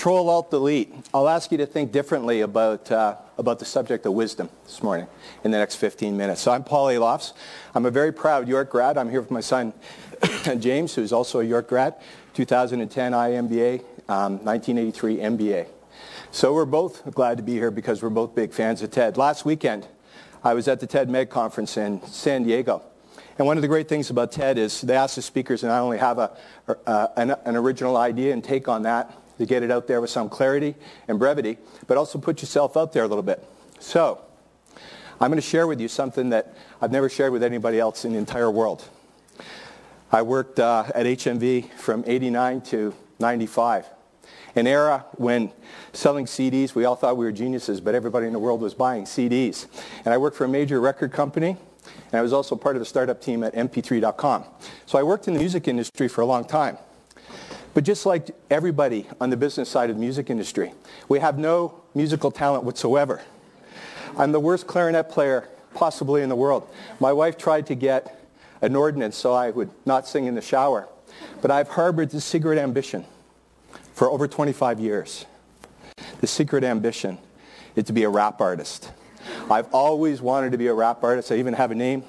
Control-Alt-Delete. I'll ask you to think differently about the subject of wisdom this morning in the next 15 minutes. So I'm Paul Alofs. I'm a very proud York grad. I'm here with my son, James, who's also a York grad, 2010 IMBA, 1983 MBA. So we're both glad to be here because we're both big fans of TED. Last weekend, I was at the TED Med conference in San Diego. And one of the great things about TED is they ask the speakers to not only have an original idea and take on that, to get it out there with some clarity and brevity, but also put yourself out there a little bit. So, I'm going to share with you something that I've never shared with anybody else in the entire world. I worked at HMV from 89 to 95, an era when selling CDs, we all thought we were geniuses, but everybody in the world was buying CDs. And I worked for a major record company, and I was also part of the startup team at mp3.com. So I worked in the music industry for a long time. But just like everybody on the business side of the music industry, we have no musical talent whatsoever. I'm the worst clarinet player possibly in the world. My wife tried to get an ordinance so I would not sing in the shower. But I've harbored this secret ambition for over 25 years. The secret ambition is to be a rap artist. I've always wanted to be a rap artist. I even have a name.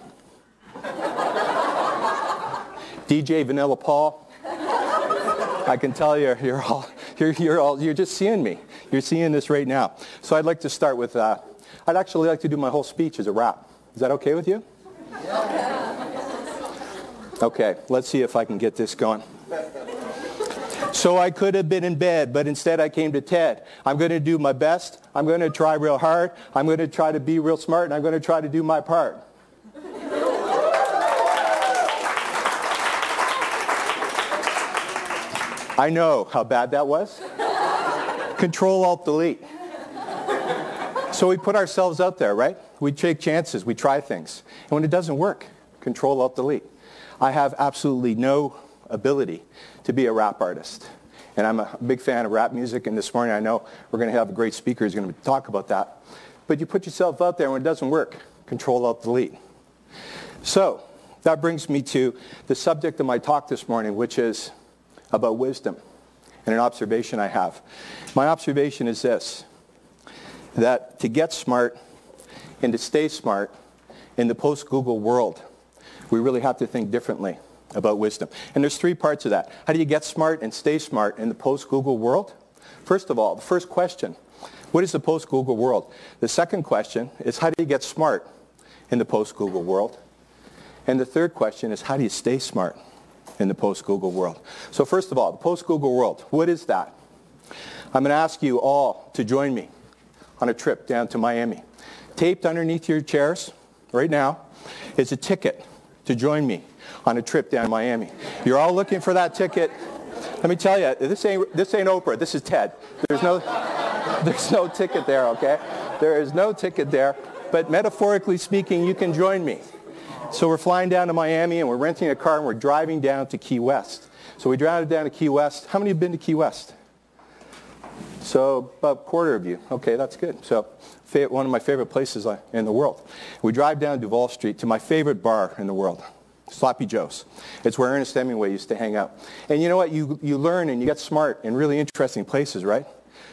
DJ Vanilla Paul. I can tell you're just seeing me. You're seeing this right now. So I'd like to start with, I'd actually like to do my whole speech as a rap. Is that okay with you? Okay, let's see if I can get this going. So I could have been in bed, but instead I came to TED. I'm going to do my best. I'm going to try real hard. I'm going to try to be real smart, and I'm going to try to do my part. I know how bad that was. Control-Alt-Delete. So we put ourselves out there, right? We take chances. We try things. And when it doesn't work, Control-Alt-Delete. I have absolutely no ability to be a rap artist. And I'm a big fan of rap music. And this morning I know we're going to have a great speaker who's going to talk about that. But you put yourself out there when it doesn't work. Control-Alt-Delete. So that brings me to the subject of my talk this morning, which is about wisdom and an observation I have. My observation is this, that to get smart and to stay smart in the post-Google world, we really have to think differently about wisdom. And there's three parts of that. How do you get smart and stay smart in the post-Google world? First of all, the first question, what is the post-Google world? The second question is how do you get smart in the post-Google world? And the third question is how do you stay smart in the post-Google world? So first of all, the post-Google world, what is that? I'm going to ask you all to join me on a trip down to Miami. Taped underneath your chairs right now is a ticket to join me on a trip down to Miami. You're all looking for that ticket. Let me tell you, this ain't Oprah, this is TED. There's no ticket there, okay? There is no ticket there, but metaphorically speaking, you can join me. So we're flying down to Miami, and we're renting a car, and we're driving down to Key West. So we drive down to Key West. How many have been to Key West? So about a quarter of you. Okay, that's good. So one of my favorite places in the world. We drive down Duval Street to my favorite bar in the world, Sloppy Joe's. It's where Ernest Hemingway used to hang out. And you know what? You learn and you get smart in really interesting places, right?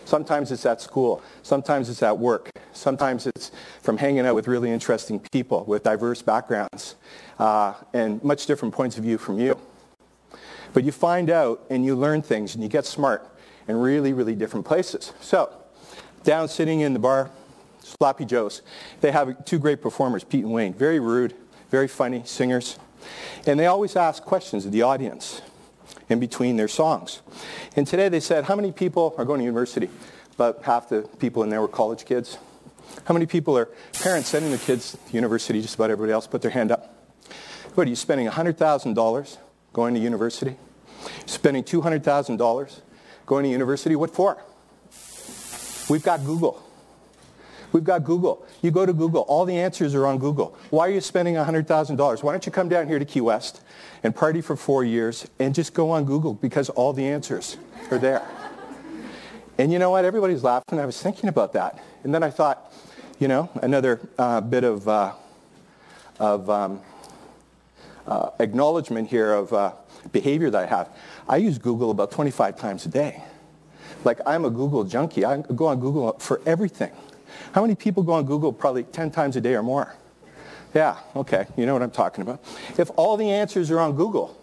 Sometimes it's at school. Sometimes it's at work. Sometimes it's from hanging out with really interesting people with diverse backgrounds and much different points of view from you. But you find out and you learn things and you get smart in really, really different places. So, down sitting in the bar, Sloppy Joe's, they have two great performers, Pete and Wayne. Very rude, very funny singers. And they always ask questions of the audience in between their songs. And today they said, how many people are going to university? About half the people in there were college kids. How many people are parents sending their kids to university? Just about everybody else put their hand up. What, are you spending $100,000 going to university? Spending $200,000 going to university? What for? We've got Google. We've got Google. You go to Google. All the answers are on Google. Why are you spending $100,000? Why don't you come down here to Key West and party for 4 years and just go on Google because all the answers are there. And you know what? Everybody's laughing. I was thinking about that. And then I thought, you know, another bit of acknowledgement here of behavior that I have. I use Google about 25 times a day. Like, I'm a Google junkie. I go on Google for everything. How many people go on Google probably 10 times a day or more? Yeah, okay, you know what I'm talking about. If all the answers are on Google,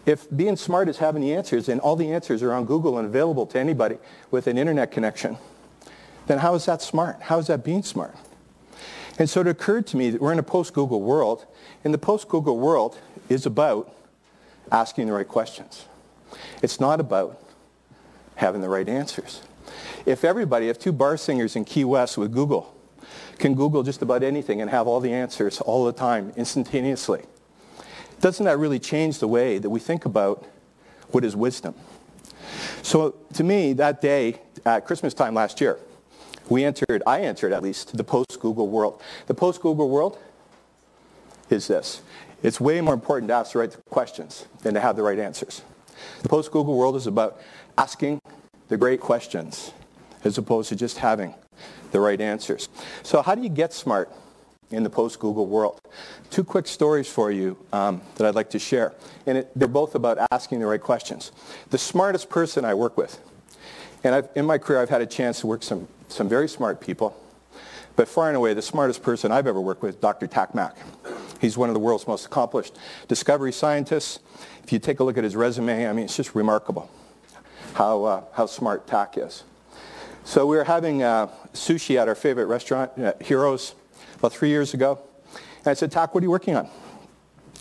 if being smart is having the answers and all the answers are on Google and available to anybody with an internet connection, then how is that smart? How is that being smart? And so it occurred to me that we're in a post-Google world, and the post-Google world is about asking the right questions. It's not about having the right answers. If two bar singers in Key West with Google can Google just about anything and have all the answers all the time, instantaneously, doesn't that really change the way that we think about what is wisdom? So to me, that day, at Christmas time last year, I entered at least, the post-Google world. The post-Google world is this. It's way more important to ask the right questions than to have the right answers. The post-Google world is about asking the great questions as opposed to just having the right answers. So how do you get smart in the post-Google world? 2 quick stories for you that I'd like to share. And they're both about asking the right questions. The smartest person I work with, and in my career I've had a chance to work some very smart people, but far and away the smartest person I've ever worked with, Dr. Tak Mak. He's one of the world's most accomplished discovery scientists. If you take a look at his resume, I mean, it's just remarkable how smart Tak is. So we were having sushi at our favorite restaurant, Heroes, about 3 years ago. And I said, Tak, what are you working on?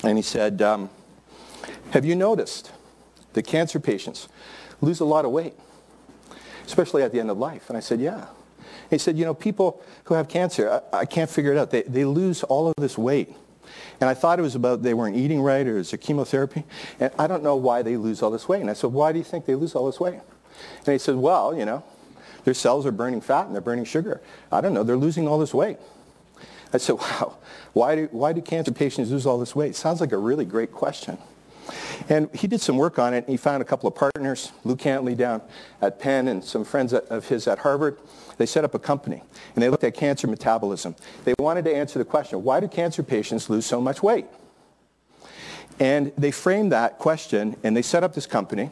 And he said, have you noticed that cancer patients lose a lot of weight, especially at the end of life? And I said, yeah. And he said, people who have cancer, I can't figure it out. They lose all of this weight. And I thought it was about they weren't eating right or it's a chemotherapy. And I don't know why they lose all this weight. And I said, why do you think they lose all this weight? And he said, well, their cells are burning fat and they're burning sugar. I don't know, they're losing all this weight. I said, wow, why do cancer patients lose all this weight? Sounds like a really great question. And he did some work on it. And he found a couple of partners, Lou Cantley down at Penn and some friends of his at Harvard. They set up a company, and they looked at cancer metabolism. They wanted to answer the question, why do cancer patients lose so much weight? And they framed that question, and they set up this company,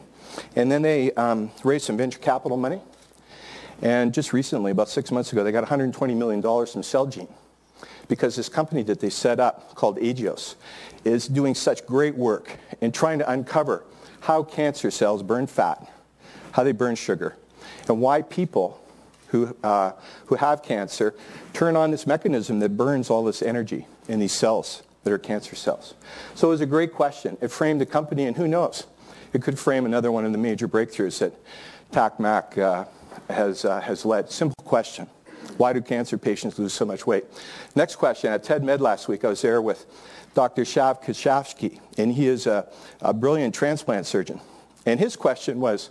and then they raised some venture capital money. And just recently, about 6 months ago, they got $120 million from Celgene, because this company that they set up called IPOs is doing such great work in trying to uncover how cancer cells burn fat, how they burn sugar, and why people who have cancer turn on this mechanism that burns all this energy in these cells that are cancer cells. So it was a great question. It framed the company, and who knows, it could frame another one of the major breakthroughs that Tak Mak has led. Simple question. Why do cancer patients lose so much weight? Next question. At TED Med last week, I was there with Dr. Shav Kashafsky, and he is a brilliant transplant surgeon. And his question was,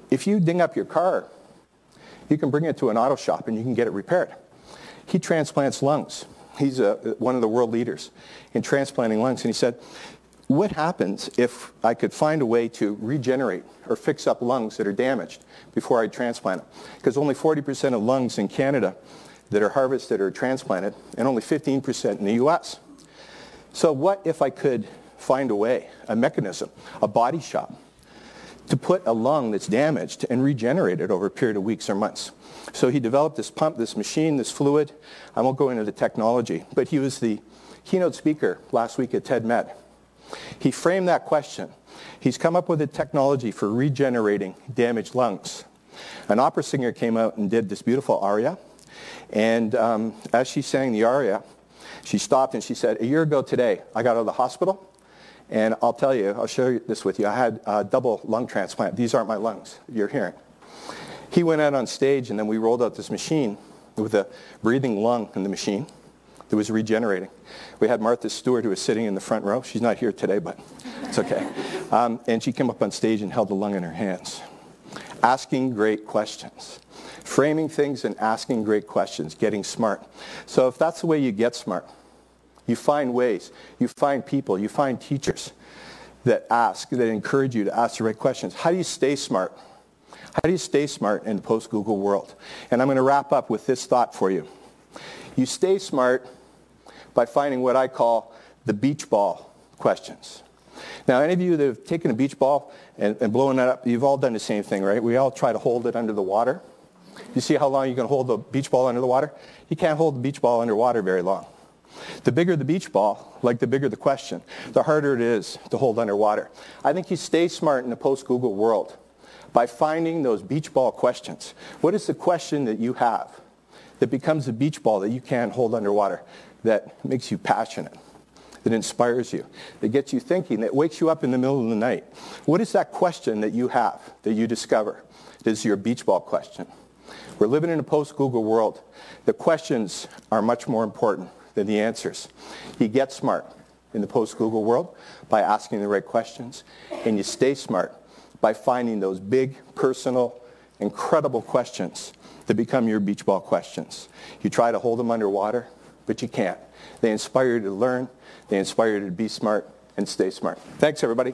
if you ding up your car, you can bring it to an auto shop and you can get it repaired. He transplants lungs. He's one of the world leaders in transplanting lungs. And he said, what happens if I could find a way to regenerate or fix up lungs that are damaged before I transplant them? Because only 40% of lungs in Canada that are harvested are transplanted, and only 15% in the U.S. So what if I could find a way, a mechanism, a body shop, to put a lung that's damaged and regenerate it over a period of weeks or months? So he developed this pump, this machine, this fluid. I won't go into the technology, but he was the keynote speaker last week at TED Med. He framed that question. He's come up with a technology for regenerating damaged lungs. An opera singer came out and did this beautiful aria, and as she sang the aria, she stopped and she said, a year ago today, I got out of the hospital, and I'll show this with you. I had a double lung transplant. These aren't my lungs you're hearing. He went out on stage, and then we rolled out this machine with a breathing lung in the machine that was regenerating. We had Martha Stewart, who was sitting in the front row. She's not here today, but it's okay. And she came up on stage and held the lung in her hands. Asking great questions. Framing things and asking great questions. Getting smart. So if that's the way you get smart, you find ways, you find people, you find teachers that encourage you to ask the right questions. How do you stay smart? How do you stay smart in the post-Google world? And I'm going to wrap up with this thought for you. You stay smart by finding what I call the beach ball questions. Now, any of you that have taken a beach ball and blown it up, you've all done the same thing, right? We all try to hold it under the water. You see how long you can hold the beach ball under the water? You can't hold the beach ball underwater very long. The bigger the beach ball, like the bigger the question, the harder it is to hold underwater. I think you stay smart in the post-Google world by finding those beach ball questions. What is the question that you have that becomes a beach ball that you can't hold underwater, that makes you passionate, that inspires you, that gets you thinking, that wakes you up in the middle of the night? What is that question that you have, that you discover, that is your beach ball question? We're living in a post-Google world. The questions are much more important than the answers. You get smart in the post-Google world by asking the right questions, and you stay smart by finding those big, personal, incredible questions that become your beach ball questions. You try to hold them underwater, but you can't. They inspire you to learn. They inspire you to be smart and stay smart. Thanks, everybody.